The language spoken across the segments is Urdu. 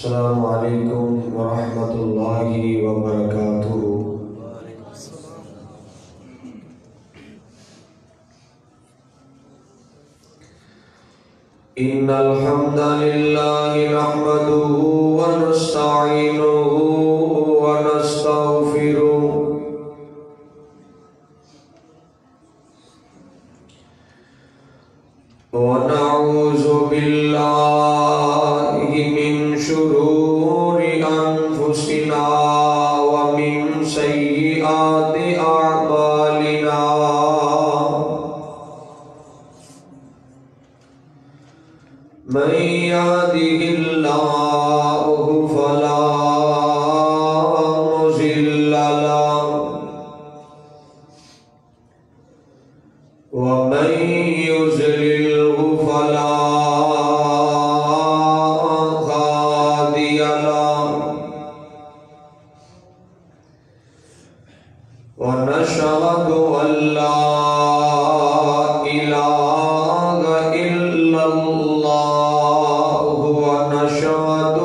السلام علیکم ورحمۃ اللہ وبرکاتہ۔ ان الحمد للہ نحمده ونستعینه ونستغفره ونعوذ باللہ ونشهد أن لا إله إلا الله ونشهد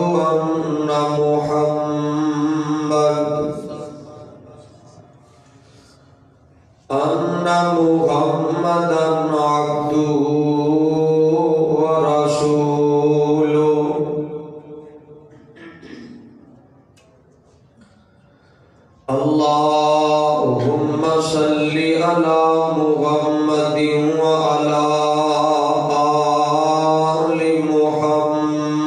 أن محمدا عبده ورسوله. اللهم صل على محمد وعلى آل محمد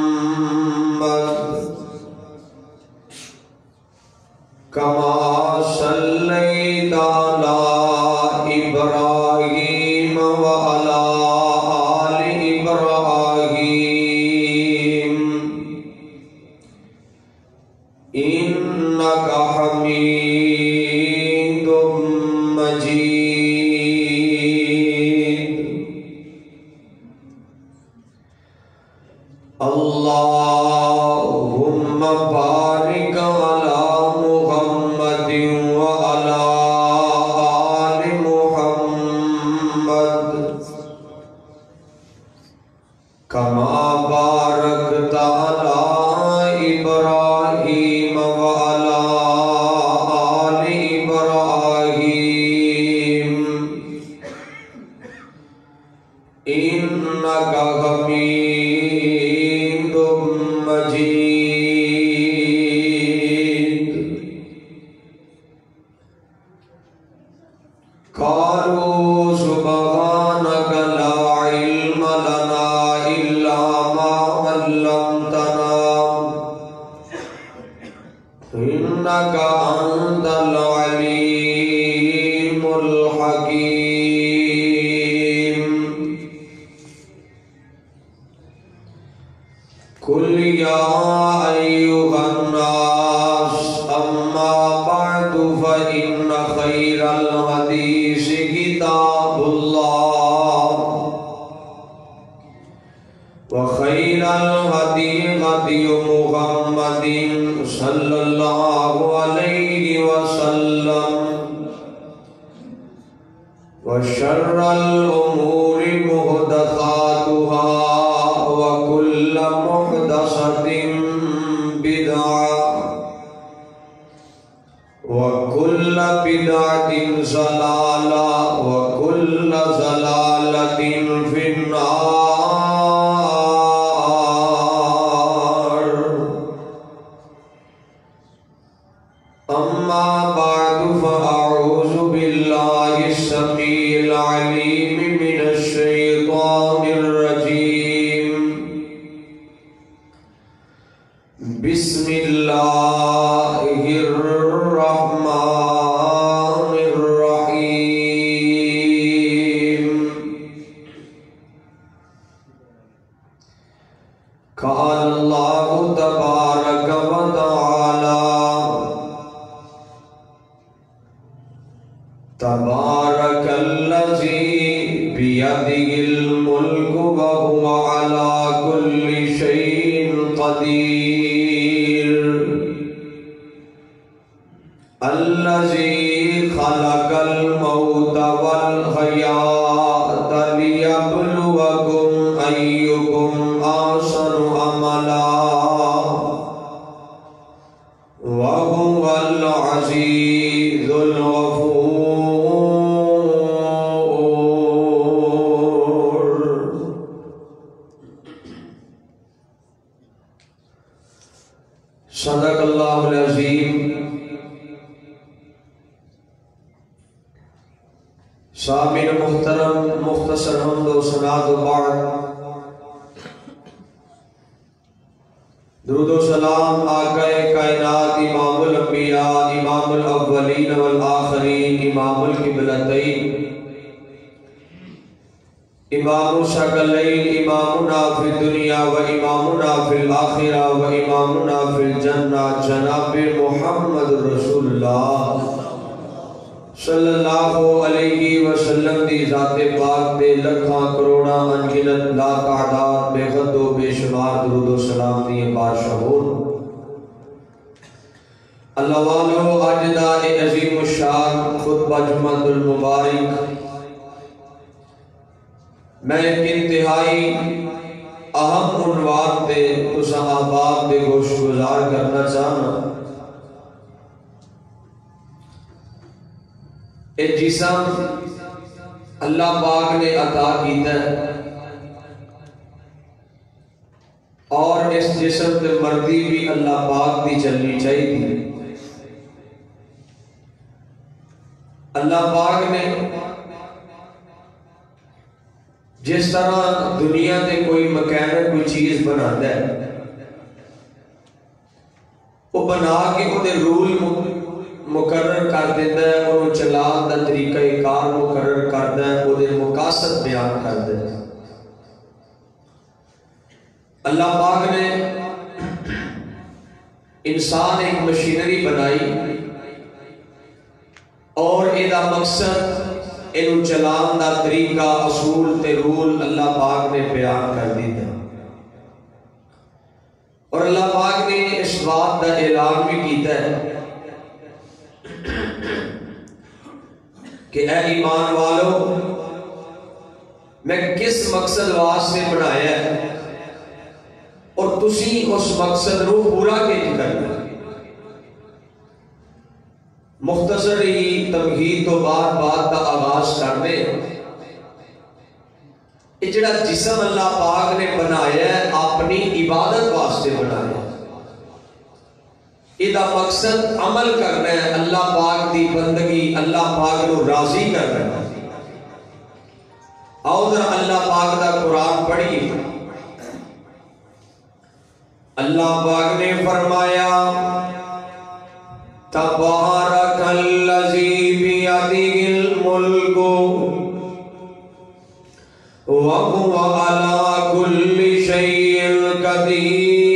كما صليت على إبراهيم وعلى آل إبراهيم إنك حميد مجيد. اللهم بارك على محمد وعلى آل محمد كما باركت على إبراهيم وعلى آل إبراهيم إنك حميد مجيد. قالوا سبحانك لا علم لنا إلا ما علمتنا إنك أنت العليم الحكيم. قل يا أيها الناس أما بعد فإن خير الحديث كتاب الله وخير الهدي هدي محمد صلى الله عليه وسلم وشر الأمور محدثاتها وكل محدثة بدعة وكل بدعة ضلالة وكل ضلالة في النار. أما بعد فأعوذ بالله السميع العليم من الشيطان الرجيم. بسم الله الرحمن الرحيم. قال الله تبارك وتعالى تبارك الذي بيده الملك وهو على كل شيء قدير. الذي خلق الموت والحياة ليبلوكم أيكم أحسن عملا وهو العزيز الغفور. صدق اللہ العظیم. سامعین محترم، مختصر حمد و ثنا و بعد، درود و سلام آقا کائنات امام الانبیاء امام الاولین والآخرین امام القبلتین امام الثقلین امامنا فی الدنیا و امامنا فی الآخرہ و امامنا فی الجنہ جناب محمد رسول اللہ صلی اللہ علیہ وسلم دی ذات پاک دے لکھاں کروڑا انگنت لا تعداد بے حد و بے شمار درود و سلام دی بادشاہون اللہ والو اجدا عظیم الشان خطبہ جمعہ المبارک میں ایک انتہائی اہم عنوان تے تساں احباب دے گوش گزار کرنا چاہنا. اے جسم اللہ پاک نے عطا کیتا ہے اور اس جسم تے مردی بھی اللہ پاک دی چلنی چاہیے. اللہ پاک نے جس طرح دنیا تے کوئی مکینک کوئی چیز بناتا ہے وہ بنا کے وہ دے رول مقرر کر دیتا ہے, وہ چلان دا طریقہ کار مقرر کرتا ہے, وہ دے مقاصد بیان کرتا ہے. اللہ پاک نے انسان ایک مشینری بنائی اور ایدہ مقصد انہوں چلان دا طریقہ اصول تے رول اللہ پاک نے بیان کر دیتا ہے. اور اللہ پاک نے اس بات دا اعلان بھی کیتا ہے کہ اے ایمان والو میں کس مقصد واسطے بنایا ہے اور تسی اس مقصد رو پورا کیوں کرنا. مختصر ہی تمہید تو بات کا آغاز کر دے. یہ جڑا جسم اللہ پاک نے بنایا ہے اپنی عبادت واسطے بنایا ہے. یہ مقصد عمل کرنا ہے, اللہ پاک دی بندگی, اللہ پاک کو راضی کرنا ہے. آؤ ذرا اللہ پاک دا قرآن پڑھیے. اللہ پاک نے فرمایا تبارک الذی بیدہ الملک وہو علی کل شیء قدیر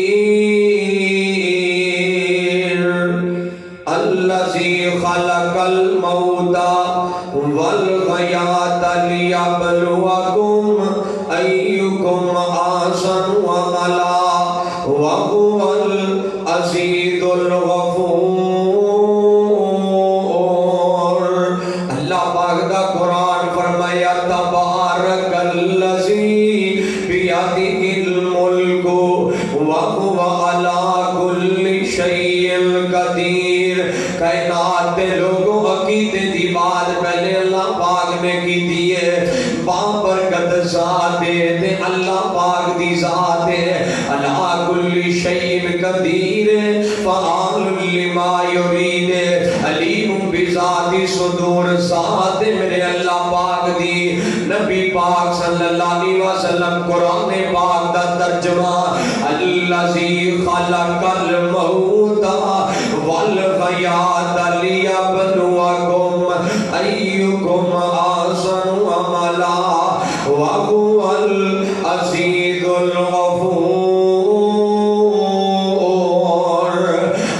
الذی خلق الموت والحیاۃ لیبلوکم ایکم احسن عملا وہو العزیز الغفور. اللہ پاک دا قرآن فرمایا تبارک الذی بیدہ الملک وہو علی کل شیء قدیر. کائنات دے لوگوں عقیدے دی بات پہلے اللہ پاک نے کی دیئے. بابرکت ذات دے اللہ پاک دی ذات ہے علی کل شیء قدیر فعال لما یرید علیم بذات صدور. ذات میرے اللہ پاک دی. نبی پاک صلی اللہ علیہ وسلم قرآن پاک دا ترجمہ الذی خلق الموت والحیاۃ لیبلوکم ایکم احسن عملا وہو العزیز الغفور.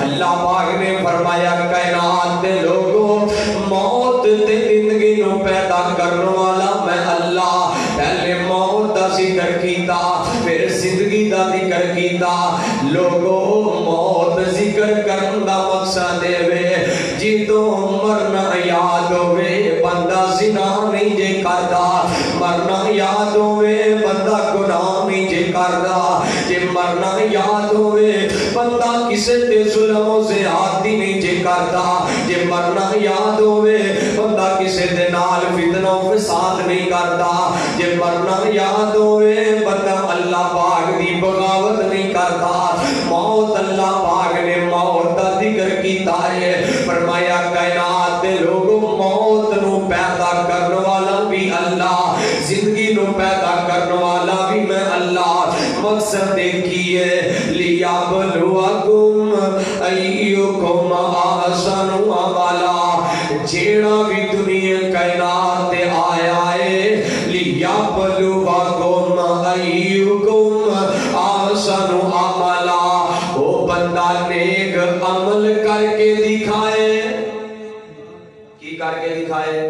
اللہ پاک نے فرمایا کائنات دے لوگوں موت تے زندگی نو پیدا کرنے والا میں اللہ. پہلے موت دا ذکر کیتا پھر زندگی دا ذکر کیتا. لوگوں موت ذکر کرن دا مقصد دے وے جدو مرنا یاد ہوئے بندہ زنا نہیں جے کردا, مرنا یاد ہوئے بندہ گناہ نہیں جے کردا, جے مرنا یاد ہوئے بندہ کسے تے ظلم و زیادتی نہیں جے کردا, جے مرنا یاد ہوئے بندہ کسے تے نال فتنہ و فساد نہیں کردا, جے مرنا یاد ہوئے بندہ اللہ پاک دی بغاوت نہیں کردا. موت اللہ پاک نے موت دا ذکر کیتا ہے. فرمایا کائنات دے لوگوں موت نو پیدا کرنے والا بھی اللہ, زندگی نو پیدا کرنے والا بھی میں اللہ. مقصد دیکھیے لیبلوکم ایکم احسن عملا. جیڑا بھی دنیا کائنات تے آیا ہے لیبلوکم ایکم احسن عملا. وہ بندہ نیک عمل کر کے دکھائے. کی کر کے دکھائے؟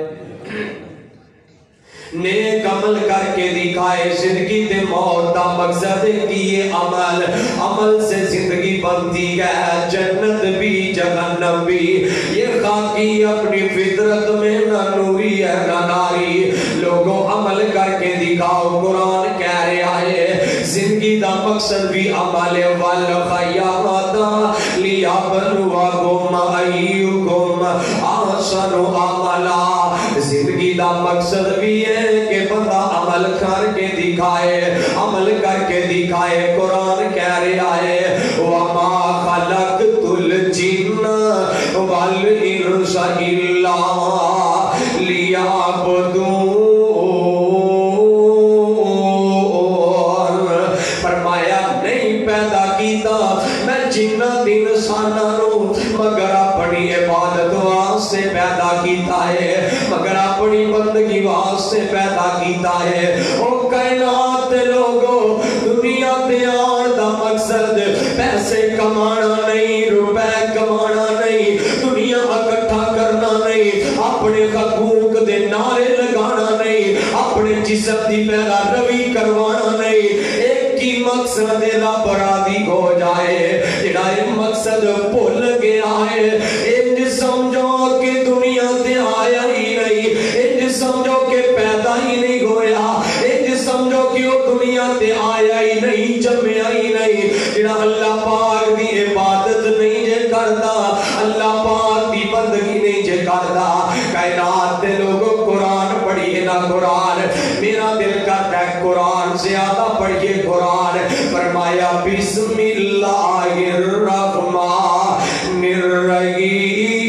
نیک عمل کر کے دکھائے زندگی تے موت دا مقصد کی یہ عمل سے زندگی بنتی ہے جنت بھی جہنم بھی یہ خاکی اپنی فطرت میں نہ نوری ہے نہ ناری لوگوں عمل کر کے دکھاؤ قرآن کہہ رہا ہے زندگی دا مقصد بھی عمل والخیرات لیبلوکم ایکم احسن عملا زندگی دا مقصد بھی ہے کہ بندہ عمل کر کے دکھائے قرآن کہہ رہا ہے وَمَا خَلَقْتُ الْجِنَّ وَالْإِنسَ إِلَّا لِيَعْبُدُونَ فرمایا نہیں پیدا کیتا میں جنات انسانوں مگر اپنی عبادت واسطے پیدا کیتا ہے مگر اپنی بندگی واسطے پیدا کیتا ہے او کائنات لوگوں دنیا تے آن دا مقصد پیسے کمانا نہیں روپے کمانا نہیں دنیا اکٹھا کرنا نہیں اپنے حقوق دے نعرے لگانا نہیں اپنے جسم دی پیرا روی کروانا نہیں ایک ہی مقصد رب راضی ہو جائے جڑا یہ مقصد بھول گیا ہے انج سمجھو کہ دنیا تے آیا ہی نہیں انج سمجھو کہ پیدا ہی نہیں ہویا انج سمجھو کہ وہ دنیا تے آیا ہی نہیں جمعیا ہی نہیں جڑا اللہ پاک دی عبادت نہیں جے کردا اللہ پاک دی بندگی نہیں جے کردا کائنات دے لوگوں قرآن پڑھیے نا قرآن میرا دل کرتا ہے قرآن زیادہ پڑھیے قرآن فرمایا بسم اللہ الرحمن الرحیم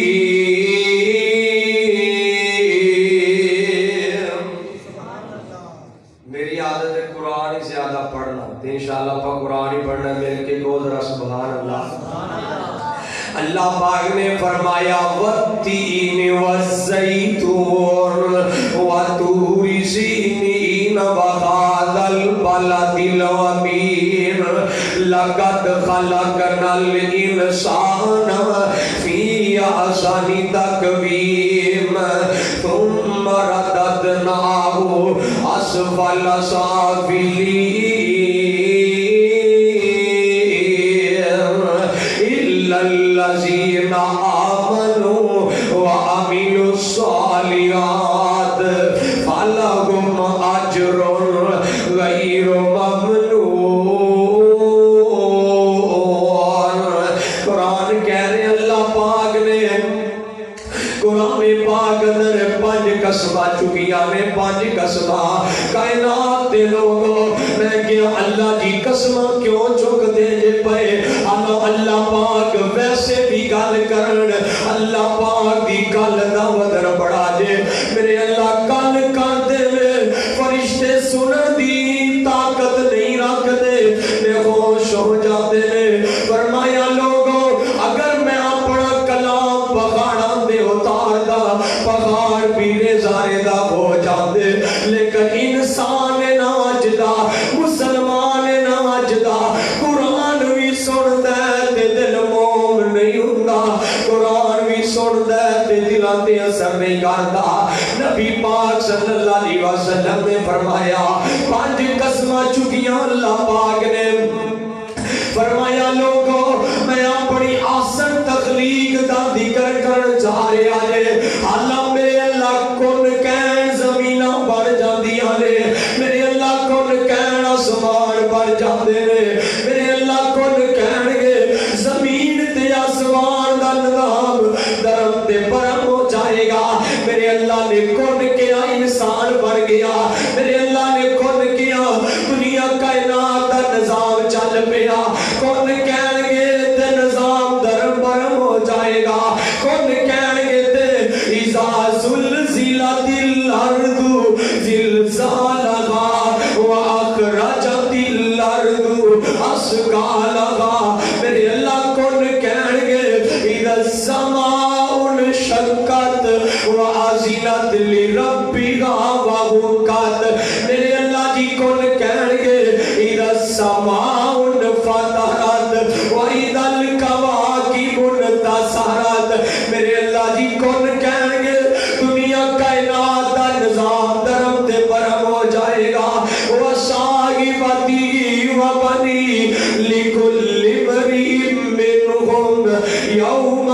میری عادت ہے قرآن ہی زیادہ پڑھنا انشاءاللہ پا قرآن ہی پڑھنا مل کے گو ذرا سبحان اللہ اللہ پاک نے فرمایا والتین والزیتون وطور سینین وهذا البلد الامین لقد خلقنا الانسان فی احسن تقویم ثم رددناه اسفل سافلین الذين آمنوا وعملوا الصالحات فلهم أجر غير ممنون قرآن کہہ رہے اللہ پاک نے قرآن پاک اندر پانچ قسمہ چکیاں نے پانچ قسمہ کائنات دے لوگوں میں کیا اللہ جی قسمہ کیوں چک دے جے پئے اللہ پاک ویسے بھی گل کرن اللہ پاک دی گل دا وزن بڑا جے میرے اللہ گل کر دے فرشتے سنن دی طاقت نہیں رکھ دے میں خوش ہو جاتے فرمایا لوگوں اگر میں اپنا کلام پہاڑاں دے اتار دا پہاڑ پیرے زارے دا ہو جاتے لیکن انسان ناجدہ مسلمان ناجدہ قرآن بھی سن دے دل موم نہیں ہوندہ قرآن بھی سن دے دلان دے اثر نہیں کرتا نبی پاک صلی اللہ علیہ وسلم نے فرمایا پانچ قسمہ چکیاں اللہ پاک نے فرمایا لوگوں میں اپنی آسن تخلیق دا ذکر کر چاہ رہا ہے اللہ میرے اللہ کن کین زمینہ بڑھ جاندی آنے میرے اللہ کن کین آسمان بڑھ جاندے میرے اللہ کن کین گے زمین تے آسمان دا نظام درم تے پرم ہو جائے گا میرے اللہ نے کن کیا انسان بڑھ گیا میرے اللہ نے کن کیا دنیا کائنات دا نظام چل پیا کون کہن گے تے نظام درم برم ہو جائے گا کون کہن گے تے اذا زلزلت الارض زلزالها واخرجت الارض اثقالها میرے اللہ کون کہن گے اذا السماء انشقت واذنت لربها وحقت میرے اللہ جی کون کہن گے اذا السماء انفطرت وَإِذَا الْكَوَاكِبُ انْتَثَرَتْ میرے اللہ جی کون کہن گے دنیا کائنات دا نظام درم تے پر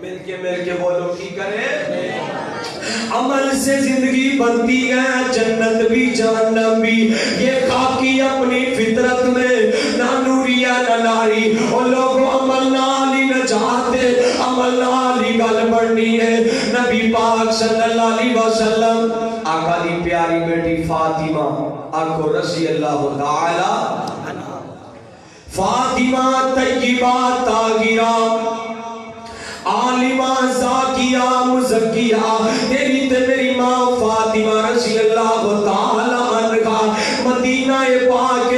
مل کے بولو کی کرے عمل سے زندگی بنتی ہے جنت بھی جہنم بھی یہ خاکی اپنی فطرت میں نہ نوریہ نہ ناری اور لوگوں عمل نالی نہ چاہتے عمل نالی گل بڑھنی ہے نبی پاک صلی اللہ علیہ وسلم آقا دی پیاری بیٹی فاطمہ آنکھو رضی اللہ تعالی فاطمہ طیبہ طاہرہ عالمہ زاکیہ مزکیہ تیری تے میری ماں فاطمہ رضی اللہ تعالی عنہ مدینہ پاک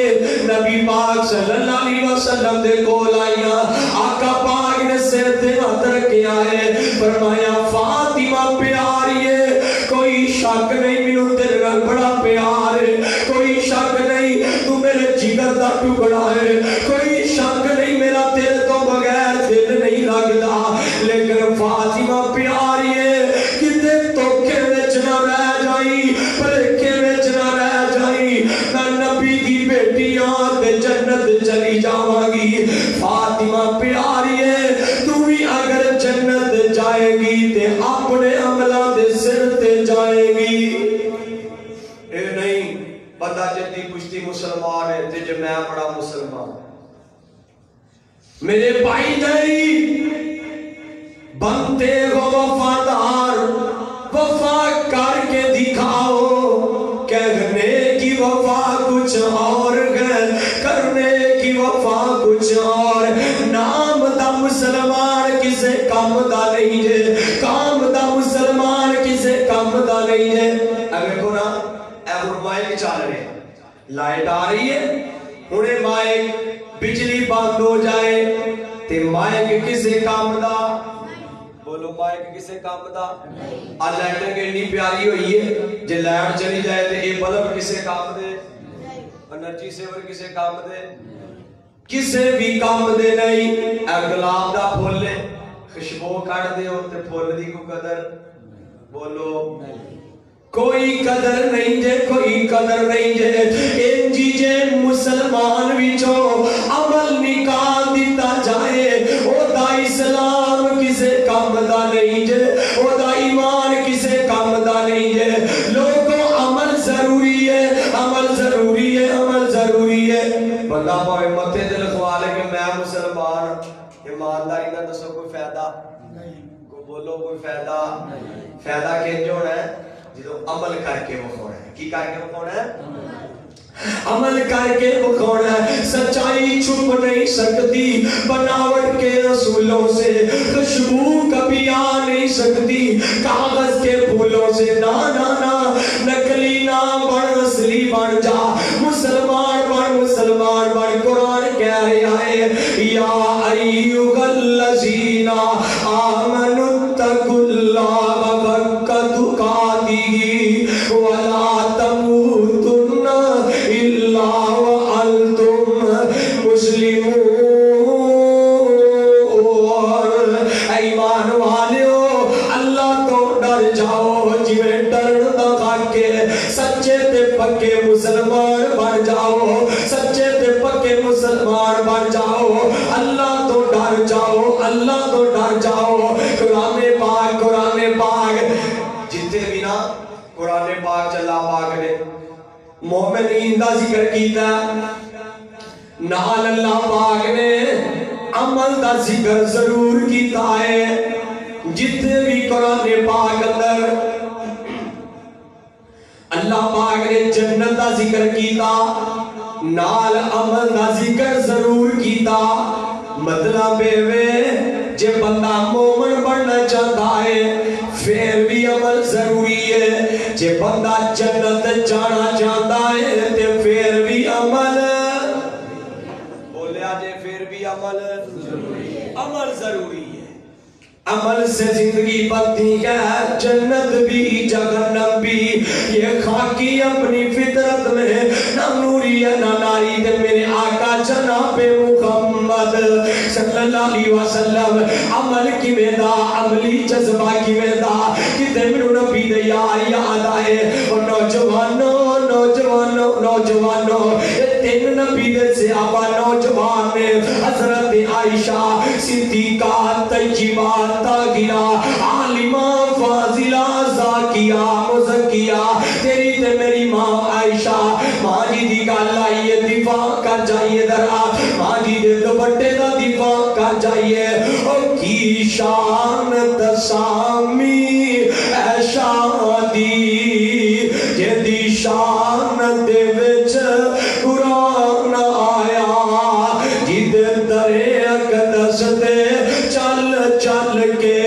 نبی پاک صلی اللہ علیہ وسلم دے کول آئیاں آقا پاک نے سر تے ہاتھ رکھیا ہے فرمایا فاطمہ پیاری ہے کوئی شک نہیں مینوں تیرے نال بڑا پیار ہے کوئی شک نہیں تو میرے جگر دا ٹکڑا ہے کوئی شک نہیں میرا تیرے تو بغیر دل نہیں لگدا لیکن فاطمہ پیاری ہے کتے توکے وچ نہ رہ جائی پریکھے وچ نہ رہ جائی نہ نبی دی بیٹیاں تے جنت چلی جاواں گی فاطمہ پیاری ہے تو بھی اگر جنت جائے گی تے اپنے عملاں دے سر تے جائے گی اے نہیں بندہ جدی پشتی مسلمان ہے تے جو میں بڑا مسلمان میرے بھائی نہیں بنتے ہو وفادار وفا کر کے دکھاؤ کہنے کی وفا کچھ اور ہے کرنے کی وفا کچھ اور نام دا مسلمان کسے کام دا نہیں ہے کام دا مسلمان کسے کام دا نہیں ہے اگر کو نا ایور مائک چال رہے لائٹ آ رہی ہے انہیں مائک بجلی بند ہو جائے تے مائک کسے کام دا بولو مائک کسے کام دا آج لائٹر کے لی پیاری ہوئی ہے جے لائٹ چلی جائے تے اے بلب کسے کام دے انرجی سیور کسے کام دے کسے بھی کام دے نہیں اے گلاب دا پھول لے خوشبو کر دے ہو تے پھول دی کو قدر بولو کوئی قدر نہیں جے کوئی قدر نہیں جے انجی جے مسلمان وچو عمل نکال دیتا جائے او دا اسلام کسے کام دا نہیں جے او دا ایمان کسے کام دا نہیں جے لوگوں عمل ضروری ہے عمل ضروری ہے عمل ضروری ہے بندہ پاوے متے دل خوالے کہ میں مسلمان ایمانداری نہ دسو کوئی فائدہ کو بولو کوئی فائدہ فائدہ کہیں ہونا ہے جدو عمل کر کے وہ ہے کی کر کے وہ ہے عمل کر کے وہ ہے سچائی چھپ نہیں سکتی بناوٹ کے رسولوں سے خوشبو کبھی آ نہیں سکتی کاغذ کے پھولوں سے نا نا نا نکلی نہ بڑھ اصلی بن جا مسلمان بڑھ قرآن کہہ رہا ہے یا ایھا الذین آمنوا اتقوا اللہ حق تقاتہ ولا تموتن الا وانتم مسلمون ایمان والو اللہ تو ڈر جاؤ جویں ڈرن دا حق ہے سچے تے پکے مسلمان بن جاؤ سچے تے پکے مسلمان بن جاؤ اللہ تو ڈر جاؤ اللہ تو ڈر جاؤ قرآن پاک جتنے بھی نا قرآن پاک اللہ پاک نے مومنین دا ذکر کیتا نال اللہ پاک نے عمل دا ذکر ضرور کیتا ہے جتنے بھی قرآن پاک اندر اللہ پاک نے جنت دا ذکر کیتا نال عمل دا ذکر ضرور کیتا مطلب جے بندہ مومن بننا چاہتا ہے پھر بھی عمل ضروری ہے جے بندہ جنت جانا چاہتا ہے تے پھر بھی عمل بولیا جے پھر بھی عمل ضروری ہے عمل سے زندگی بنتی ہے جنت بھی جہنم بھی یہ خاکی اپنی فطرت میں نہ نوری ہے نہ ناری دے میرے آقا جناب محمد صلی اللہ علیہ وسلم عمل کی ویدہ عملی جذبہ کی ویدہ کتے میرے نبی دے یاد آئے اور نوجوانوں تین نبی دے صحابہ نوجوان نے حضرت عائشہ صدیقہ طیبہ طاہرہ عالمہ فاضلہ زاکیہ مزکیہ تیری تے میری ماں عائشہ ماں جی دی گل آئی ہے دفاع کر جائیے ذرا ماں جی دے دوپٹے دا دفاع کر جائیے او کی شان دسامی اے شادی جدی شان دے وچ قرآن آیا جد درے اقدس دے چل چل کے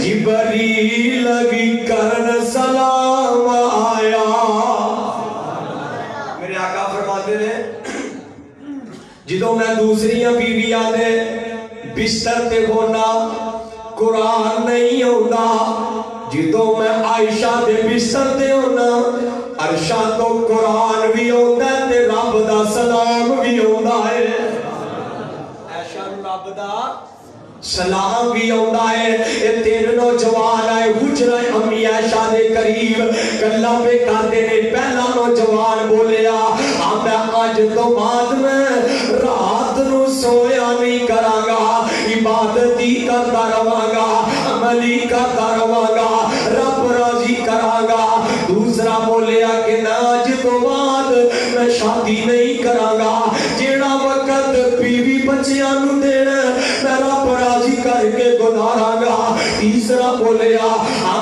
جبریل بھی کرن سلام آیا میرے آقا فرماتے ہیں جدوں میں دوسریاں بیویاں دے بستر تے ہونا قرآن نہیں ہونا جدوں میں عائشہ دے بستر تے ہونا عرشہ تو قرآن بھی ہوتا ہے تے رب دا سلام بھی ہوتا ہے عائشہ رب دا سلام بھی ہوتا ہے یہ تین نوجوان آئے حجرہ امی عائشہ دے قریب گلہ پہ کھاتے نے پہلا نوجوان بولیا میں آج تو بعد میں رات نو سویا نہیں کراں گا عبادتی کرتا رہاں گا عملی کرتا رہاں گا رب راضی کراں گا دوسرا بولیا کہ آج تو بعد میں شادی نہیں کراں گا جیڑا وقت بیوی بچیاں نو دینا میں رب راضی کر کے گزاراں گا تیسرا بولیا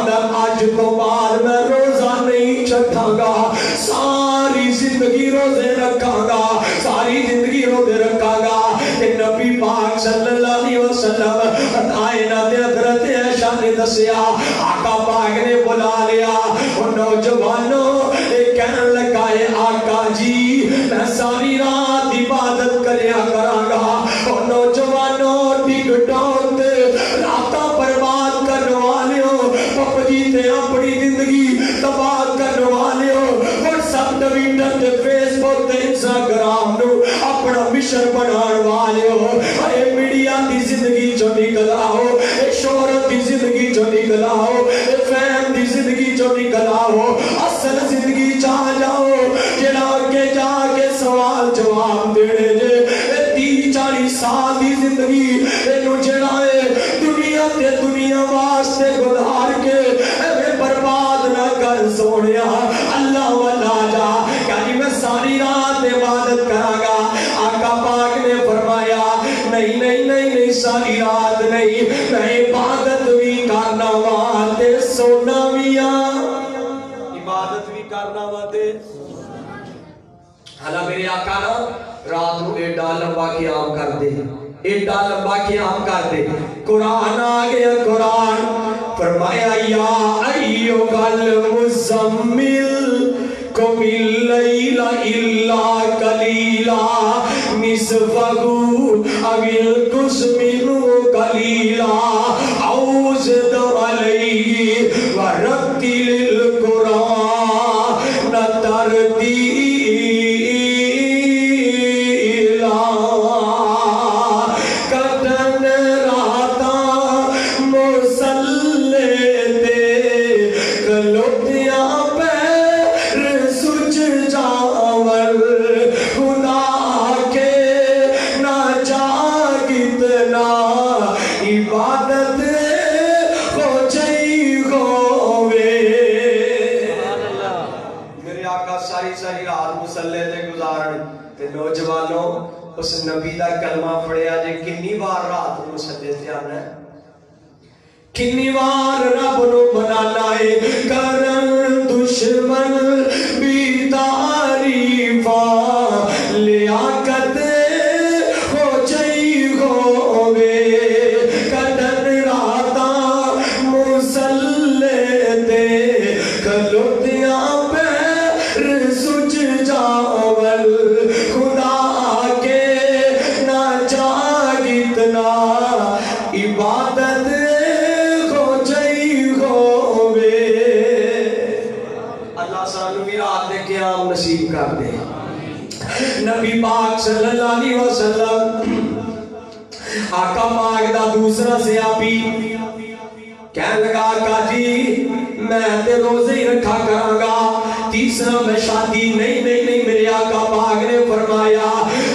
میں آج تو بعد میں روزہ نہیں چھٹاں گا ساری زندگی روزے رکھاں گا ساری زندگی روزے رکھاں گا کہ نبی پاک صلی اللہ علیہ وسلم آئینہ دے حضرت عائشہ نے دسیا آقا پاک نے بلا لیا اور نوجوانوں کہنے لگا ہے آقا جی میں ساری رات عبادت کریا کراں گا اور نوجوانوں ٹک ٹوک راتاں برباد کرنے والے ہو پپجی تے اپنی زندگی تباہ کرنے والے ہو واٹس ایپ ٹویٹر تے فیس بک تے انسٹاگرام نو اپنا مشن بنان والے ہو اے میڈیا دی زندگی چوں نکل آؤ اے شہرت دی زندگی چوں نکل آؤ اے فیم دی زندگی چوں نکل آؤ اصل زندگی چاہ جاؤ جڑا کے جا کے سوال جواب دینے جے اے 30-40 سال دی زندگی اینو جڑا ہے دنیا تے دنیا واسطے گزار کے اے برباد نہ کر سونیا اللہ والا جا کہ میں ساری رات عبادت کراں گا آقا پاک نے فرمایا نہیں نہیں نہیں نہیں ساری رات نہیں میں عبادت بھی کرنا وا تے سونا بھی عبادت بھی کرنا وا تے حالا میرے آقا نا رات نو ایڈا لمبا قیام کر دے ایڈا لمبا قیام کر دے قرآن آ گیا قرآن فرمایا یا ایھا المزمل قم اللیل الا قلیلا نصفہ او انقص منہ قلیلا او زد علیہ ورتل القرآن ترتیلا نوجوانوں اس نبی دا کلمہ پڑھیا جے کنی بار رات نو سجدے تے آنا ہے کنی بار رب نو منانا ہے کرن دشمن بھی تعریفا لیاقت ہو جئی ہووے کدن راتا مسلے تے کلوتیاں پیر سج جاول عبادت ہو جئی ہووے اللہ سانو بھی رات دے قیام نصیب کر دے نبی پاک صلی اللہ علیہ وسلم آقا پاک دا دوسرا صحابی کہنے لگا آقا جی میں تے روزے ہی رکھا کراں گا تیسرا میں شادی نہیں میرے آقا پاک نے فرمایا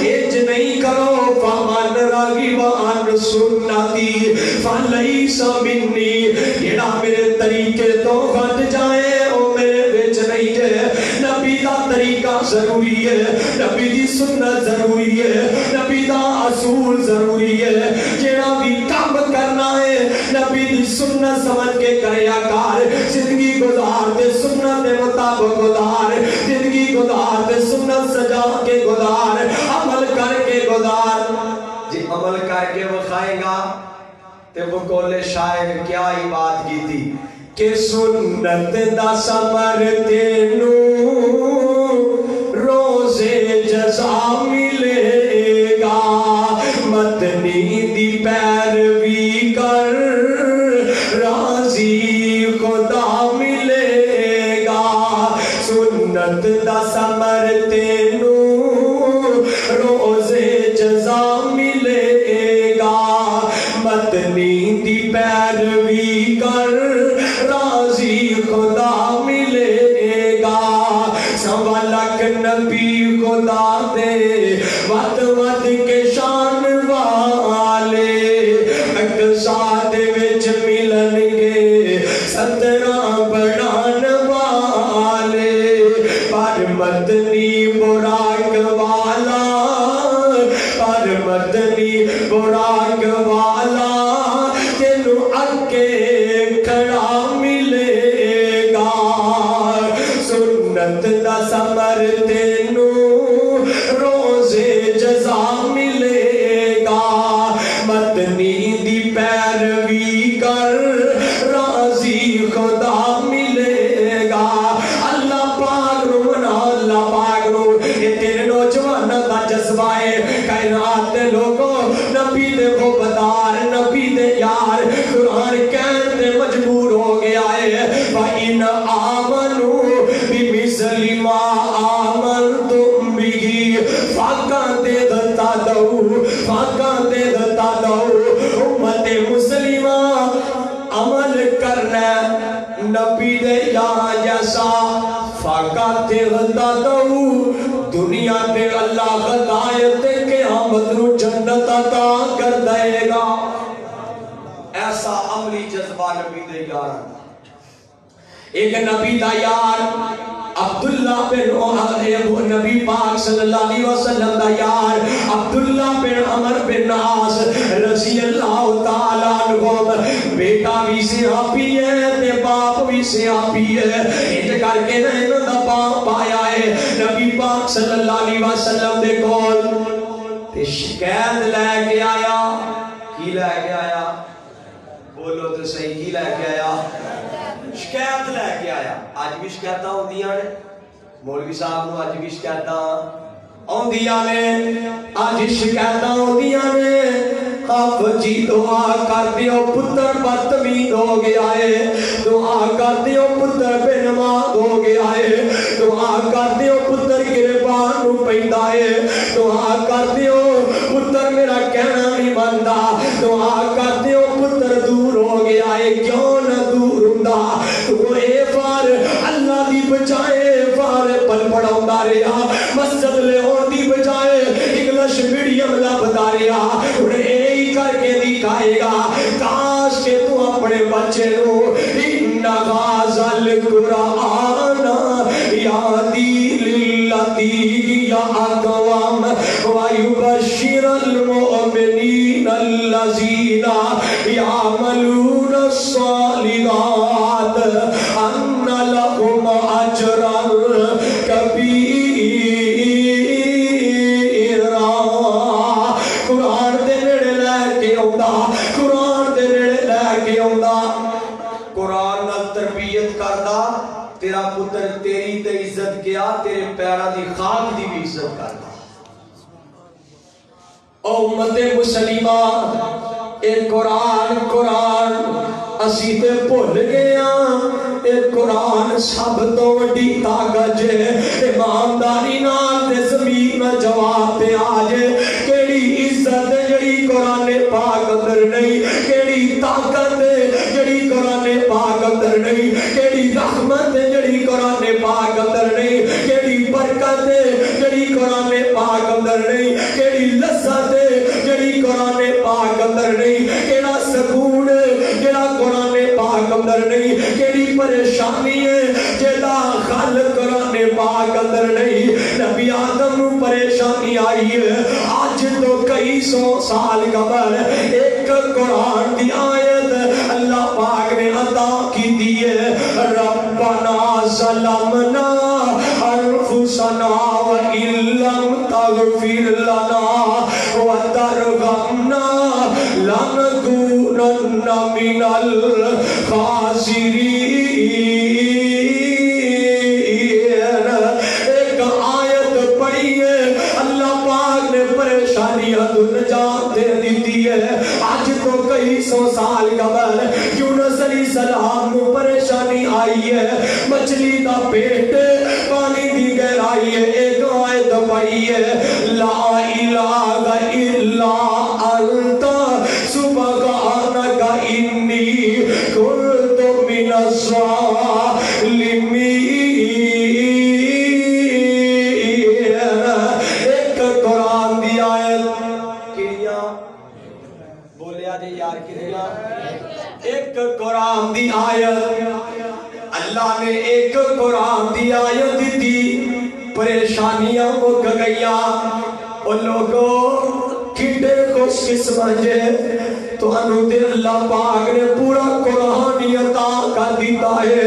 اج نہیں کرو فمن راغب عن سنتی فلیس منی، جڑا میرے طریقے تو ہٹ جائے او میرے وچ نہیں ہے۔ نبی دا طریقہ ضروری ہے، نبی دی سنت ضروری ہے، نبی دا اصول ضروری ہے، جڑا بھی کام کرنا ہے نبی دی سنت سمجھ کے کریا کار، زندگی گزار دے سنت دے مطابق گزار، زندگی گزار دے سنت سجا کے گزار، عمل کر کے گزار۔ جی عمل کر کے وکھائے گا تے وہ کولے شاعر کیا ہی بات کی تھی کہ سنت دا ثمر تینوں روزے جزا ملے گا، متنی دی پیروی کر راضی خدا ملے گا، سنت دا ثمر تینوں روزے جزا ملے گا، متنی دی پیروی کر راضی خدا ملے گا، سوا لاکھ نبی خدا دے ود ود کے شان والے اقصاد وچ ملن گے 17 بڑھان والے، پر مدنی براق والا، پر مدنی براق والا تینوں اگے کھڑا ملے گا، سنت دا ثمر تینوں روزے جزا ملے گا، مدنی دی پیروی کر راضی خدا ملے گا۔ اللہ پاک رو منا، اللہ پاک رو، یہ تیرے نوجوانوں کا جذبہ ہے، کائنات دے لوگوں نبی دے وہ بدار، نبی دے یار، قرآن کہن دے مجبور ہو گیا ہے، فَإِنْ آمَنُوا بِمِثْلِ مَا آمَنْتُمْ بِهِ فَقَدِ اهْتَدَوْا، امت مسلمہ عمل کرنا نبی دے یہاں جیسا، فَقَدِ اهْتَدَوْا، دنیا پہ اللہ ہدایت قیامت نو جنت عطا کر دے گا۔ ایسا عملی جذبہ نبی دے یار، ایک نبی دا یار عبداللہ بن نبی پاک صلی اللہ علیہ وسلم دا یار عبداللہ بن عمر بن عاص رضی اللہ تعالیٰ عنہ، بیٹا بھی صحابی ہے تے باپ بھی صحابی ہے، انج کر کے انہاں دا باپ آیا ہے نبی پاک صلی اللہ علیہ وسلم دے کول تے شکایت لے کے آیا۔ کی لے کے آیا؟ بولو تو صحیح، کی لے کے آیا؟ شکایت لے کے آیا۔ آج بھی شکایتاں ہوندیاں نے، مولوی صاحب نو آج بھی شکایتاں ہوندیاں نے، آج شکایتاں ہوندیاں نے، آپ جی دعا کر دیو پتر بدتمیز ہو گیا ہے، دعا کر دیو پتر بے نماز ہو گیا ہے، دعا کر دیو پتر گربان نو پیندا ہے، دعا کر دیو پتر میرا کہنا نہیں بندا، دعا کر دیو پتر دور ہو گیا ہے، کیوں نہ دور ہوندا، تو اے فار اللہ دی بجائے فار پل پڑھاوندا رہیا، مسجد لے ہون دی بجائے انگلش میڈیم لبدا رہیا، انہیں کر کے دکھائے گا، کاش کہ تو اپنے بچے نو ان غازہ القرآن یادی للتی یا اقوام ویبشر المؤمنین الذین یعملون الصالحات ان لهم اجرا کبیرا۔ قرآن دے نیڑے لے کے آؤندا، قرآن دے نیڑے لے کے آؤندا، قرآن نال تربیت کردا، تیرا پتر تیری تے عزت کیا، تیرے پیرا دی خاک دی بھی عزت کردا۔ او امت مسلمہ اے قرآن اسی تے بھول گیا، اے قرآن سب تو وڈی طاقت ہے، ایمانداری نال تے زمین جواب تے آج کیڑی عزت جڑی قرآن پاک اندر نہیں، کیڑی طاقت جڑی قرآن پاک اندر نہیں، کیڑی رحمت جڑی قرآن پاک اندر نہیں، کیڑی برکت جڑی قرآن پاک اندر نہیں، کیڑی لذت جڑی قرآن پاک اندر نہیں، کیڑا سکون جڑا قرآن پاک اندر نہیں، کیڑی پریشانی ہے جڑا حل قرآن پاک اندر نہیں۔ نبی آدم نو پریشانی آئی ہے آج تو کئی سو سال قبل ایک قرآن دی آیت اللہ پاک نے عطا کی دیئے، ربنا ظلمنا انفسنا وَإِن لَّمْ تَغْفِرْ لَنَا وَتَرْحَمْنَا لَنَكُونَنَّ مِنَ الْخَاسِرِينَ۔ ایک آیت پڑھی ہے اللہ پاک نے پریشانیاں تو نجات دے دیتی ہے۔ آج تو کئی سو سال قبل یونس علیہ السلام کو پریشانی آئی ہے، مچھلی دا پیٹ پانی دی گہرائی ہے، ایک آیت پڑھی ہے لا الہ الا انت سبحانک انی کنت من الظالمین۔ ایک قرآن دی آیت کیڑیاں بولیا جی یار کیڑیاں، ایک قرآن دی آیت اللہ نے ایک قرآن دی آیت دی پریشانیاں مک گئیاں۔ اور لوگوں کھڑے خوش قسمت ہے تو انہوں دے اللہ پاک نے پورا قرآن عطا کر دیتا ہے۔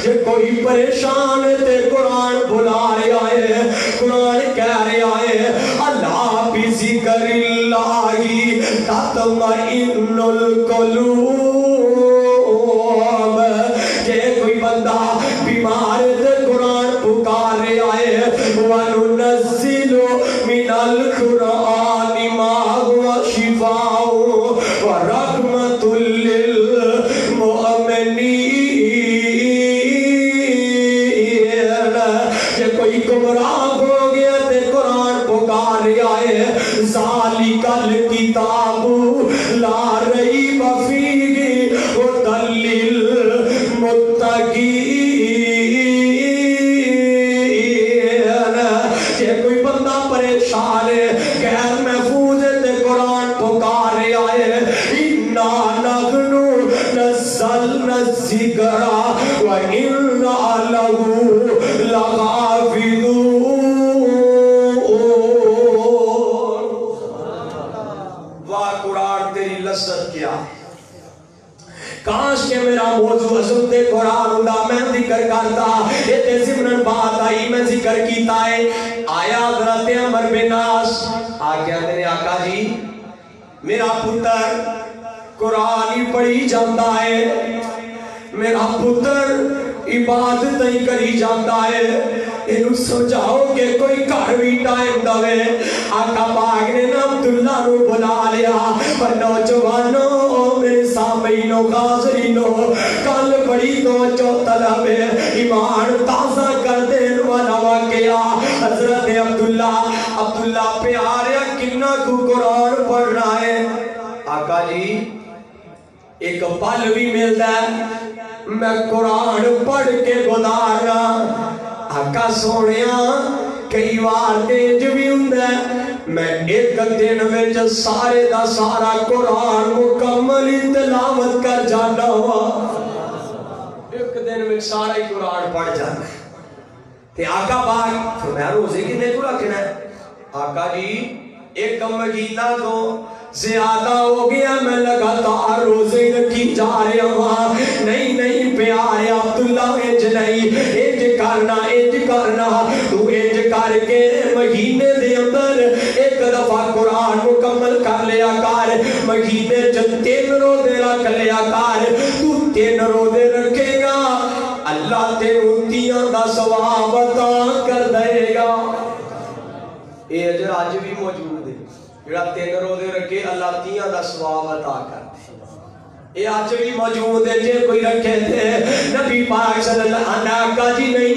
جے کوئی پریشان ہے تے قرآن بلا رہا ہے، قرآن کہہ رہا ہے اللہ بذکر اللہ تطمئن القلوب۔ جے کوئی بندہ بیمار ہے تے قرآن پکار رہا ہے، وَنُنَزِّلُ مِنَ الْقُرْآنِ مَا هُوَ شِفَاءٌ وَرَحْمَةٌ لِّلْمُؤْمِنِينَ۔ جے کوئی گمراہ ہو گیا تے قرآن پکار رہا ہے، ذَلِكَ الْكِتَابُ لَا رَيْبَ فِيهِ هُدًى لِّلْمُتَّقِينَ۔ جے کوئی بندہ پریشان ہے، غیر محفوظ ہے تے قرآن پکار رہا ہے، اِنَّا نَحْنُ نَزَّلْنَا الذِّكْرَ وَإِنَّا لَهُ لَحَافِظُونَ۔ واہ قرآن تیری لذت کیا ہے، کاش کہ میرا موضوع حضرت قرآن ہوندا میں ذکر کرتا۔ یہ تے ضمن بات آئی میں ذکر کیتا ہے، آیا حضرت عمر بن عاص آگیا میرے آقا جی میرا پتر قرآن ہی پڑھی جاتا ہے، میرا پتر عبادت ہی کری جاتا ہے، انہوں سمجھاؤ کہ کوئی گھر بھی ٹائم دوے۔ آقا پاک نے نا عبداللہ نو بلا لیا، پر نوجوانوں میرے سامعینوں حاضرینوں کل بڑی توجہ طلب ہے، ایمان تازہ کر دین والا واقعہ حضرت عبداللہ پیاریا کنا کو قرآن پڑھنا ہے۔ آقا جی ایک پل بھی ملتا ہے میں قرآن پڑھ کے گزارنا۔ آقا سونیا کئی بار تیج بھی ہوندہ ہے میں ایک دن میں جو سارے دا سارا قرآن مکمل تلاوت کر جانا ہوا، ایک دن میں سارا ہی قرآن پڑھ جانا ہے۔ تے آقا پاک فرمایا روزے کتنے کو رکھنا ہے؟ آقا جی ایک مہینہ تو زیادہ ہو گیا میں لگاتار روزے رکھی جا رہے ہوں۔ نہیں پیارے عبداللہ انج نہیں، انج کرنا تو انج کر کے مہینے دے اندر ایک دفعہ قرآن مکمل کر لیا کر، مہینے جب 3 روزے رکھ لیا کر، تو 3 روزے رکھے گا اللہ تیرے 3 دا ثواب عطا کر دے گا۔ یہ اجر آج بھی موجود ہے، جڑا 3 روزے رکھے اللہ 3 دا ثواب عطا کر دے۔ یہ آج بھی موجود ہے جے کوئی رکھے تھے نبی پاک صلی اللہ علیہ وسلم کا جی نہیں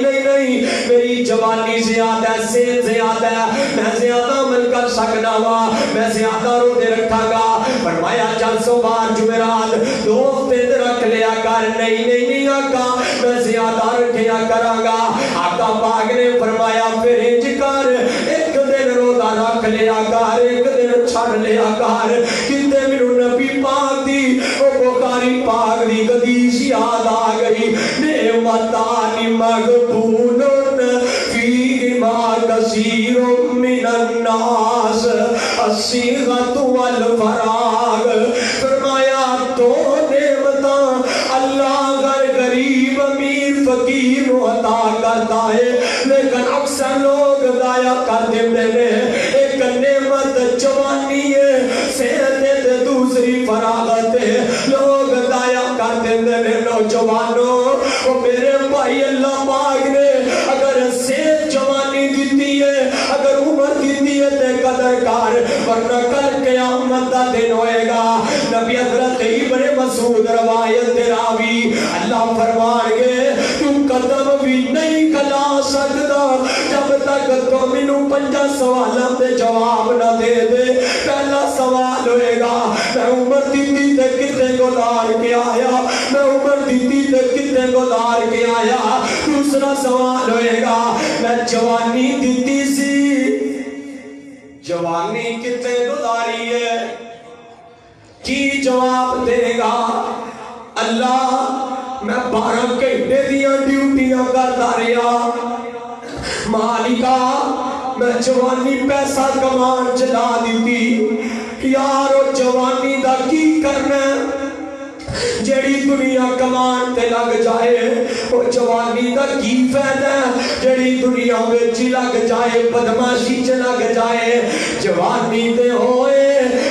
میری جوانی زیادہ ہے صحت زیادہ ہے میں زیادہ عمل کر سکنا وا میں زیادہ روزے رکھا گا فرمایا چل سوموار جمعرات 2 ہفتے رکھ لیا کر نہیں آقا میں زیادہ رکھیا کراں گا آقا پاک نے فرمایا پھر انج کر ایک دن روزہ رکھ لیا کر ایک دن چھڑ لیا کر کتے میرے نبی پاک دی بخاری پاک دی حدیث یاد آ گئی نعمتان مغبونن فیہما کثیر من الناس الصیغۃ والفراغ فرمایا 2 نعمتاں اللہ غریب امیر فقیر نو عطا کرتا ہے لیکن اکثر لوگ ضائع کر دیندے نے ایک نعمت جوانی ہے صحت ہے دوسری فراغت ہے لوگ ضائع کر دیندے نے نوجوانوں او میرے بھائی اللہ پاک نے اگر صحت جوانی دیتی ہے اگر عمر دیتی ہے تے قدر کار ورنہ کل قیامت دا دن ہوئے گا نبی حضرت ابن مسعود روایت راوی اللہ فرمان گے تو قدم بھی نہیں کھلا سکتا جب تک تو منو 5 سوالوں دے جواب نہ دے دے پہلا سوال ہوئے گا میں عمر دیتی تے کتے گزار کے آیا میں عمر دیتی تے کتے گزار کے آیا دوسرا سوال ہوئے گا میں جوانی دیتی سی جوانی کتے گزاری ہے کی جواب دے گا اللہ میں 12 گھنٹے دیاں ڈیوٹیاں کرتا رہا مالکا میں جوانی پیسہ کمان چلا دیتی یارو جوانی دا کی کرنا جیڑی دنیا کمان تے لگ جائے وہ جوانی دا کی فائدہ جیڑی دنیا وچ لگ جائے بدماشی چ لگ جائے جوانی تے ہوئے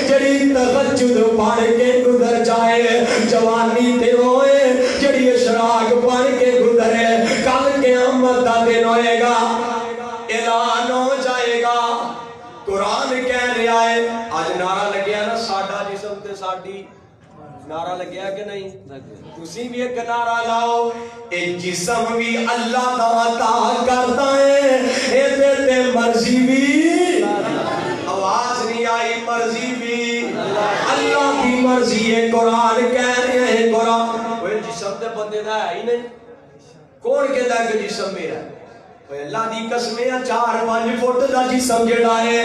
جیڑی تہجد پڑھ کے گزر جائے جوانی تے ہوئے جیڑی اشراق پڑھ کے گزرے کل قیامت دا دن ہوئے گا اعلان ہو جائے گا قرآن کہہ رہا ہے آج نعرہ لگیا نا ساڈا جسم تے ساڈی نعرہ لگیا کہ نہیں تسی بھی ایک نعرہ لاؤ اے جسم بھی اللہ دا عطا کرتا ہے اے تے مرضی بھی آواز نہیں آئی مرضی بھی اللہ کی مرضی ہے قرآن کہہ رہے ہیں قرآن وہ جسم تے بندے دا ہے ہی نہیں کون کہتا ہے کہ جسم میرا ہے اللہ دی قسمیں 4-5 فٹ دا جسم جڑا ہے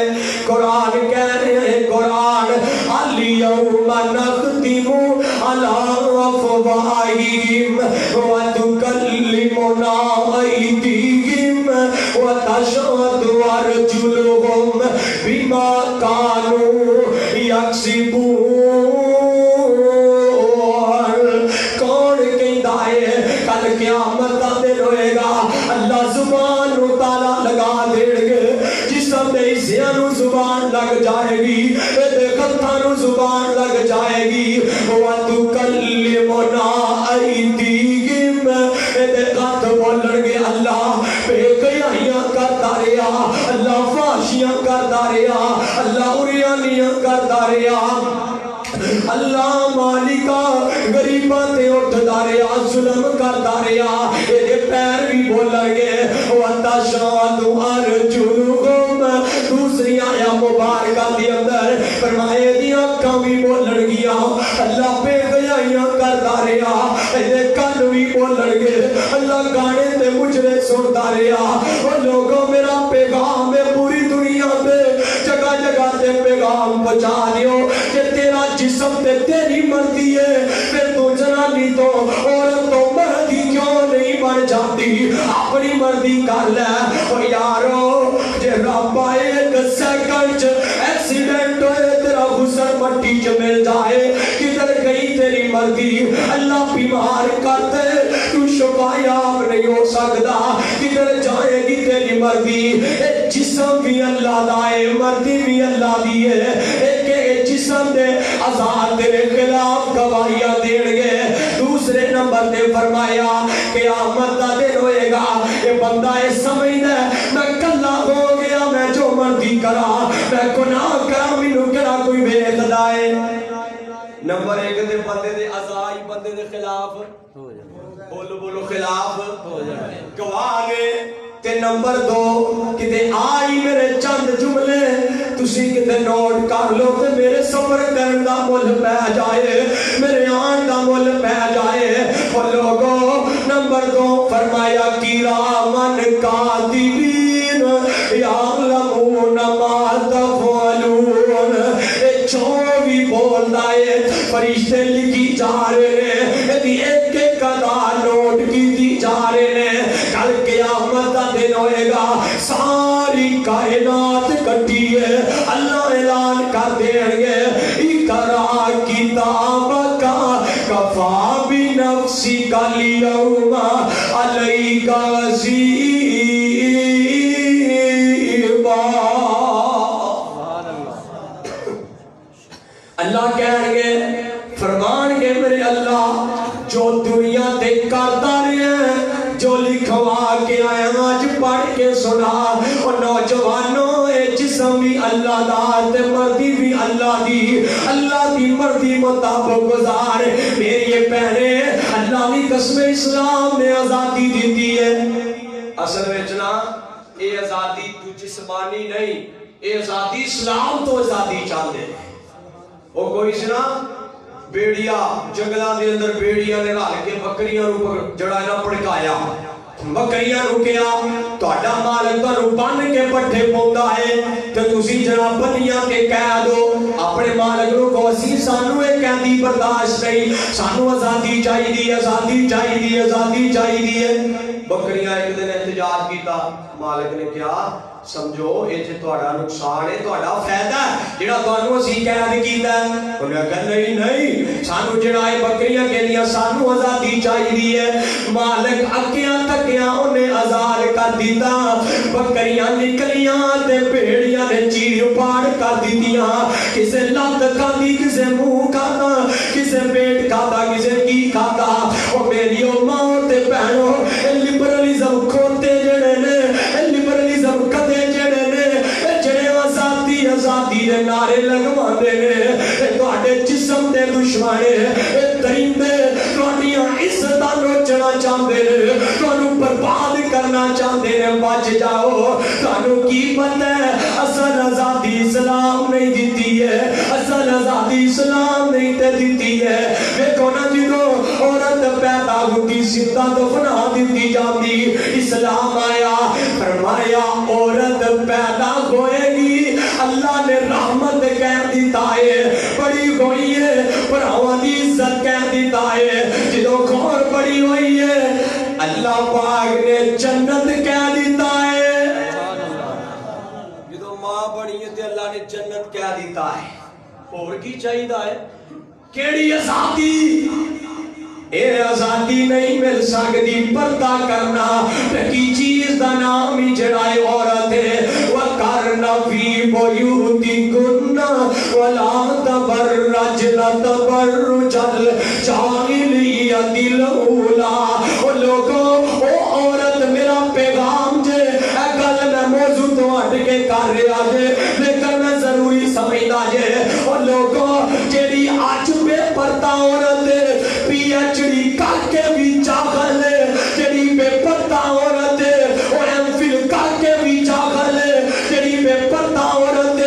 قرآن کہہ رہے ہیں قرآن الیوم نختم علی افواہہم وتکلمنا ایدیہم وتشہد ارجلہم بما کانوا یکسبون کون کہندا ہے کل قیامت دا دن ہوئے گا اللہ زبان نو تالا لگا دیں گے جسم دے حصیاں نو زبان لگ جائے گی اے خطاں نو زبان لگ جائے گی وَتُكَلِّمُنَا أَيْدِيهِمْ اے خط بولن گے اللہ بے قیائیاں کرتا رہا اللہ فاشیاں کرتا رہا اللہ اریانیاں کرتا رہا اللہ مالکا غریباں تے اٹھدا رہیا ظلم کردا رہیا اے پیر بھی بولن گے وَتَشْهَدُ أَرْجُلُهُمْ دوسری آیا مبارکہ دی اندر فرمائے دی اکھاں بھی بولن گیا اللہ بے حیائیاں کردا رہیا اے کن بھی بولن گے اللہ گانے تے مجرے سندا رہیا او لوگوں میرا پیغام ہے پوری دنیا تے جگہ جگہ تے پیغام پہنچا دیو کہ تیرا جسم تے تیری مرضی ہے پھر تو جنانی تو عورت تو مردی کیوں نہیں بن جاتی اپنی مرضی کر لے او یارو جے رب آئے ایک سیکنڈ ایکسیڈنٹ ہوئے تیرا غسل مٹی چ مل جائے کدھر گئی تیری مرضی اللہ بیمار کرتے تو شفایاب نہیں ہو سکتا کدھر جائے گی تیری مرضی جسم بھی اللہ دائے مرضی بھی اللہ دی ہے ایک جسم دے آزاد تیرے خلاف گواہیاں دین گے دوسرے نمبر دے فرمایا قیامت دا دن ہوئے گا یہ بندہ اس سمجھنا میں کلا ہو گیا میں جو مرضی کرا میں گناہ کرا مینوں کہڑا کوئی ویکھدا ہے نمبر 1 دے بندے دے آزاد خلاف بولو بولو خلاف گواہ نے تے نمبر 2 کتے آئی میرے چند جملے تسی کتے نوٹ کر لو تے میرے سفر کرن دا مول پہ جائے میرے آن دا مول پہ جائے اور لوگوں نمبر 2 فرمایا کرامن کاتبین یعلمون ما تفعلون جو بھی بولتا ہے فرشتے لکھی جا رہے ہیں ایک ایک ادا نوٹ کی دی جا رہے ہیں کل قیامت کا دن ہوئے گا ساری کائنات کٹی ہے اللہ اعلان کر دیں گے اقرا کتابک کفا بنفسک اليوم علیک حسیبا اللہ کہیں گے فرمان گے میرے اللہ جو دنیا تے کرتا رہے ہیں جو لکھوا کے آئے آج پڑھ کے سنا اور نوجوانوں اے جسم بھی اللہ دا تے مردی بھی اللہ دی مردی مطابق گزار میری پہنے اللہ کی قسم اسلام نے آزادی دیتی ہے اصل وچنا اے آزادی تو جسمانی نہیں اے آزادی اسلام تو آزادی چاہتے ہیں وہ کوئی سنا بیڑیا جنگلہ دے اندر بیڑیا نے رال کے بکریاں رو جڑائنا پڑکایا بکریاں رکیا تو اڈا مالک تو روپان کے پٹھے پوندا ہے تو تسی جناب بنیاں کے کہہ دو اپنے مالک رو کو اسی سانو ایک کہندی برداشت نہیں سانو آزادی چاہی دی آزادی چاہی دی ہے بکریاں ایک دن احتجاج کیتا مالک نے کیا سمجھو یہ جو تہاڈا نقصان ہے تہاڈا فائدہ ہے جڑا تانوں اسی قید کیتا ہے انہاں کہا نہیں سانو جڑا اے بکریاں کہندیاں سانو آزادی چاہیے ہے مالک اکیاں تکیاں انہیں آزاد کر دیتا بکریاں نکلیاں تے بھیڑیاں نے چیر پاڑ کر دیتیاں کسے لت کھاتی کسے منہ کھاتا کسے پیٹ کھاتا کسے کی کھاتا او میری ماں تے بہنوں لبرلزم کھوتے جڑے نے لبرلزم آزادی دے نعرے لگواندے نے تواڈے جسم دے دشمنے درندے تواڈیاں عزتاں نوچنا چاہندے نے تانوں برباد کرنا چاہندے نے بچ جاؤ تانوں کی پتہ ہے اصل آزادی اسلام نہیں دیتی ہے اصل آزادی اسلام نہیں تے دیتی ہے ویکھو نا جدوں عورت پیدا ہوتی زندہ دفنا دیتی جاندی اسلام آیا فرمایا عورت پیدا ہوئے گی اللہ نے رحمت کہہ دیتا ہے بڑی ہوئی ہے بڑھاوا دی عزت کہہ دیتا ہے جدو خور بڑی ہوئی ہے اللہ پاک نے جنت کہہ دیتا ہے جدو ماں بڑی ہے تو اللہ نے جنت کہہ دیتا ہے اور کی چاہیے ہے کیڑی آزادی اے آزادی نہیں مل سکتی پردہ کرنا کی چیز دا نام ہی جڑائے عورت ہے وَقَرْنَ فِي بُيُوتِكُنَّ وَلَا تَبَرَّجْنَ تَبَرُّجَ الْجَاهِلِيَّةِ الْأُولَىٰ او لوگوں او عورت میرا پیغام جے اے گل میں موضوع تو ہٹ کے کر رہا جے لیکن میں ضروری سمجھدا جے او لوگوں جیڑی اج بے پردہ عورت پی ایچ ڈی کر کے بھی جاگل ہے جیڑی بے پردہ عورت او ایم فل کر کے بھی جاگل ہے جیڑی بے پردہ عورت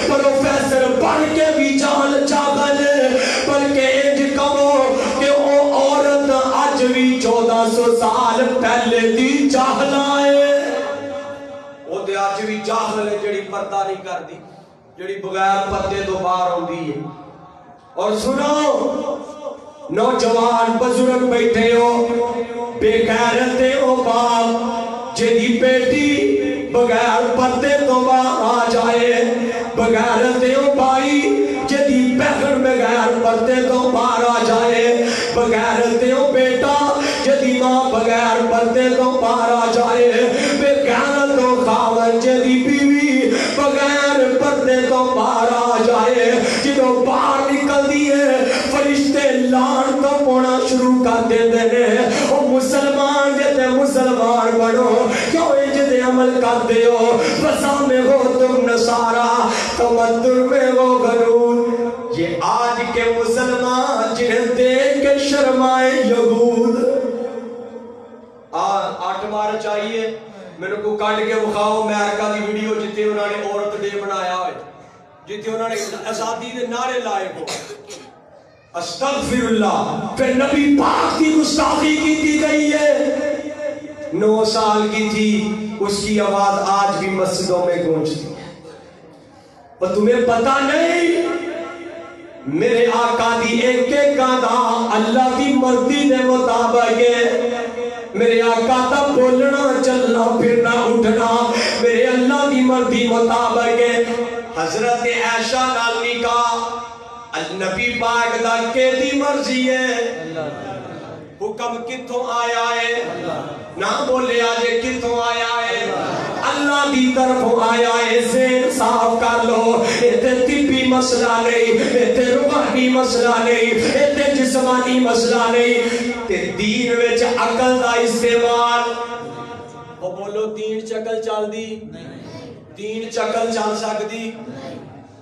پروفیسر بن کے بھی جاگل ہے بلکہ انج کہو کہ او عورت اج بھی 1400 سال پہلے دی جاہلا ہے او تے اج بھی جاہل ہے جیڑی پردہ نہیں کردی جیڑی بغیر پردے تو باہر ہوندی ہے اور سنو نوجوان بزرگ بیٹھے ہو بے غیرت ہو باپ جیدی بیٹی بغیر پردے تو باہر آ جائے بغیرت ہو بھائی جیدی بہن بغیر پردے تو باہر آ جائے بغیرت ہو بیٹا جیدی ماں بغیر پردے تو باہر آ جائے بے غیرت ہو خاون جیدی بیوی بغیر پردے تو باہر آ جائے جدو باہر نکل دیئے فرشتے لان تو پونا شروع کر دیتے ہیں او مسلمان جیتے مسلمان بڑھو کیوں جیتے عمل کر دے ہو رسا میں ہو تم نصارہ تمدر میں ہو غرور یہ آج کے مسلمان جنہیں دیکھ کے شرمائے 8 مارچ آئیے میرے کو کٹ کے بخاؤ امریکہ دی ویڈیو جتے انہوں نے عورت ڈے بنایا ہوئے جتے انہوں نے آزادی دے نعرے لائے کو استغفر اللہ پھر نبی پاک کی گستاخی کی گئی ہے 9 سال کی تھی اس کی آواز آج بھی مسجدوں میں گونجتی ہے اور تمہیں پتہ نہیں میرے آقا دی ایک ایک گانا اللہ کی مرضی دے مطابق ہے میرے آقا تا بولنا چلنا پھرنا اٹھنا میرے اللہ کی مرضی مطابق ہے حضرت عائشہ نال نکاح نبی پاک دا کے دی مرضی ہے حکم کتوں آیا ہے نہ بولے آجے کتوں آیا ہے اللہ دی طرف آیا ہے ذہن صاف کر لو ایتے طبی مسئلہ نہیں ایتے روحانی مسئلہ نہیں ایتے جسمانی مسئلہ نہیں تے دین وچ عقل دا استعمال وہ بولو دین چکل چل دی دین چکل چل سکدی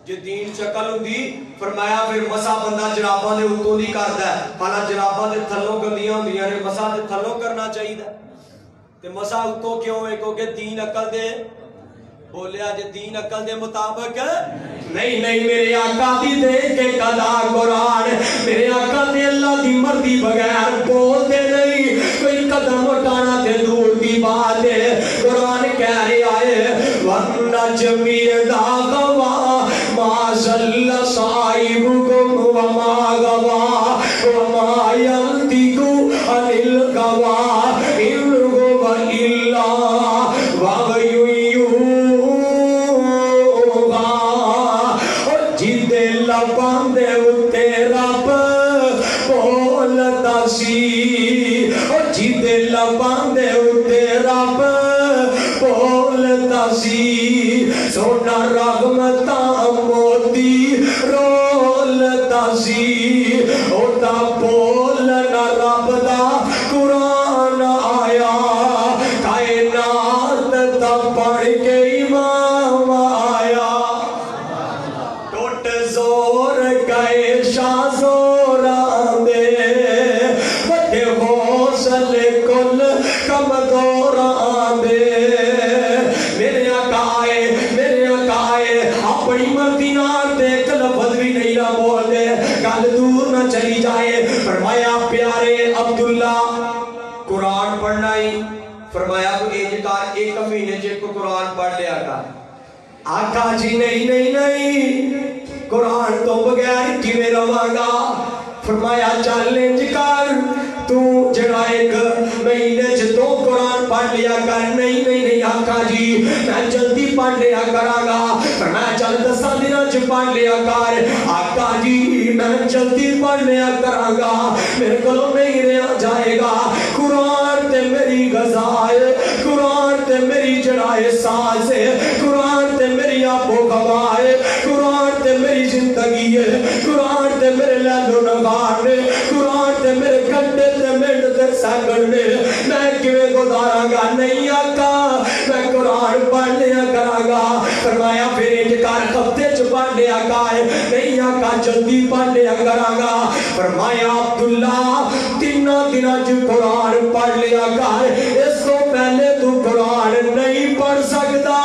جے دین چکل ہوندی فرمایا پھر مسا بندہ جراباں دے اوتوں دی کردا ہے حالا جراباں دے تھلوں گندیاں ہوندیاں نے مسا دے تھلوں کرنا چاہیے تے مسا اوتوں کیوں ہے کیونکہ دین عقل دے بولیا جے دین عقل دے مطابق نہیں میرے آقا دی دے کے قضا قرآن میرے آقا دے اللہ دی مرضی بغیر بول دے نہیں کوئی قدم اٹھانا تے دور دی بات ہے قرآن کہہ رہا ہے وَالنَّجْمِ إِذَا غَوَىٰ مَا ضَلَّ صَاحِبُكُمْ وَمَا غَوَىٰ وَمَا يَنطِقُ عَنِ الْهَوَىٰ إِنْ هُوَ إِلَّا وَحْيٌ لباندے اتے رب بولتا سی اور جیدے لباندے اتے رب بولتا سی سونا رحمتاں موتی رولتا سی اوتا بولنا رب دا قرآن آیا کائنات تا پڑھ کے امام آیا زور گئے شاہ زور آندے بڑے حوصلے کل کمزور آندے میرے آقا آئے اپنی مرضی نال تے ایک لفظ بھی نہیں نہ بول دے گل دور نہ چلی جائے فرمایا پیارے عبداللہ قرآن پڑھنا ہی فرمایا تو ایک مہینے چ کو قرآن پڑھ لیا کر آقا جی نہیں قرآن تو بغیر کیویں رواں گا فرمایا چیلنج کر تو جڑا ایک مہینے چ تو قرآن پڑھ لیا کر نہیں آقا جی میں جلدی پڑھ لیا کراں گا فرمایا چل 10 دنوں چ پڑھ لیا کر آقا جی میں جلدی پڑھ لیا کراں گا میرے کولوں نہیں رہا جائے گا قرآن تے میری غذا ہے قرآن تے میری جڑا احساس ہے قرآن تے میری آب و ہوا ہے قرآن تے میری زندگی ہے قرآن تے میرے لہو نگار نے قرآن تے میرے گھنٹے تے منٹ تے سیکنڈ نے میں کیویں گزاراں گا نہیں آقا میں قرآن پڑھ لیا کراں گا فرمایا پھر انج کر ہفتے چ پڑھ لیا کر نہیں آقا جلدی پڑھ لیا کراں گا فرمایا عبداللہ 3 دنوں چ قرآن پڑھ لیا کر اس تو پہلے تو قرآن نہیں پڑھ سکتا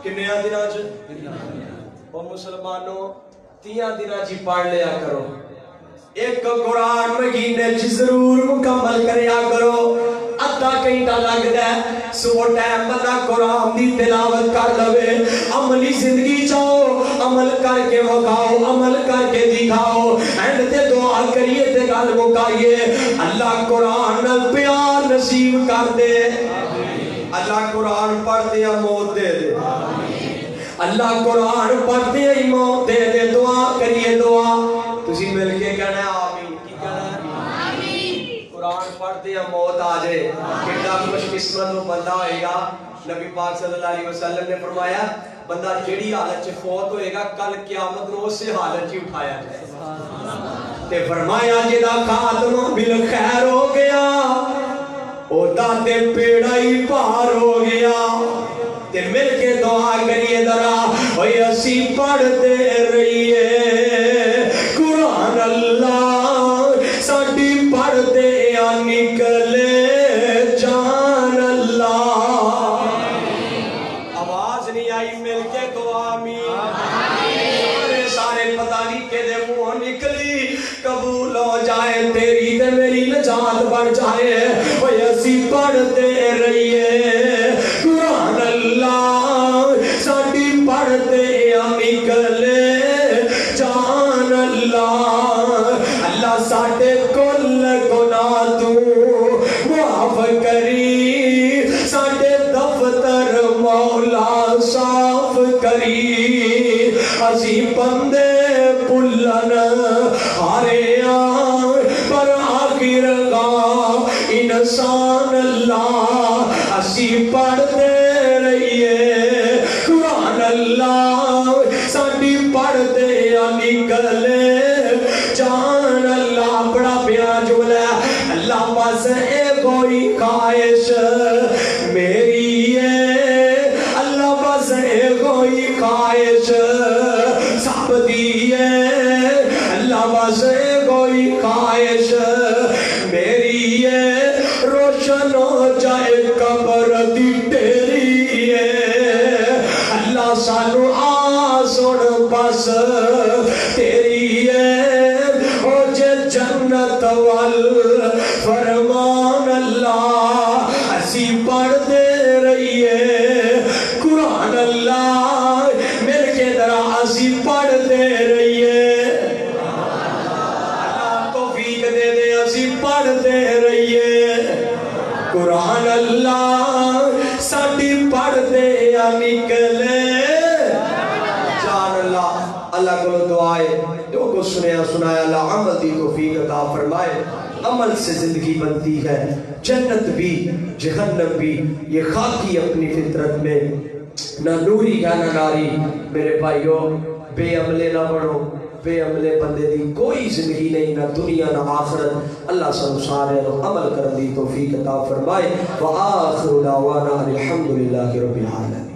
کتنے دنوں چ او مسلمانوں 30 دنوں چ پڑھ لیا کرو ایک قرآن مہینے چ ضرور مکمل کریا کرو ادھا گھنٹہ لگدا ہے صبح ٹائم بندہ قرآن دی تلاوت کر لوے عملی زندگی چاہو عمل کر کے وکھاؤ عمل کر کے دکھاؤ اینڈ تے دعا کریے تے گل مکائیے اللہ قرآن نال پیار نصیب کر دے اللہ قرآن پڑھتے ہیں موت دے دے اللہ قرآن پڑھتے ہیں موت دے دے دعا کریے دعا تسی مل کے کہنا ہے آمین کی کہنا ہے آمین قرآن پڑھتے ہیں موت آ جائے کتنا خوش قسمت وہ بندہ ہوئے گا نبی پاک صلی اللہ علیہ وسلم نے فرمایا بندہ جڑی حالت سے فوت ہوئے گا کل قیامت نو اس سے حالت ہی اٹھایا جائے تے فرمایا جدا خاتمہ بالخیر ہو گیا او داتے پیڑا ہی پار ہو گیا تے مل کے دعا کریے ذرا اوے اسی پڑھتے رہیے قرآن اللہ ساڈی پڑھتے نکلے پڑھتے رہیے قرآن اللہ ساڈی پڑھتے نکلے جان اللہ اللہ ساڈے کل گناہ تو معاف کری ساڈے دفتر مولا صاف کری اسی بندے بھلن ہارے پر آخر گاہ انسان اللہ اسی پڑھتے رہیے قرآن اللہ ساڈی پڑھتے نکلے جان اللہ بڑا پیارا جملہ ہے اللہ بس اے کوئی خواہش میری ہے اللہ بس اے کوئی خواہش سب دی ہے اللہ بس اے کوئی خواہش میری ہے روشن ہو جائے قبر دی تیری ہے اللہ سانو سن بس تیری ہے ہو جے جنت وال فرمان اللہ اسی پڑھتے رہیے قرآن اللہ میرے کے طرح اسی پڑھتے رہیے اللہ توفیق دے دے اسی پڑھتے رہیے قرآن اللہ ساڈی پڑھتے نکلے اللہ کو دعائے جو کو سنیا سنایا اللہ عمل دی توفیق عطا فرمائے عمل سے زندگی بنتی ہے جنت بھی جہنم بھی یہ خاکی اپنی فطرت میں نہ نوری ہے نہ ناری میرے بھائیو بے عملے نہ بڑھو بے عملے بندے دی کوئی زندگی نہیں نہ دنیا نہ آخرت اللہ سب سارے عمل کرن دی توفیق عطا فرمائے وآخر دعوانا الحمدللہ رب العالمین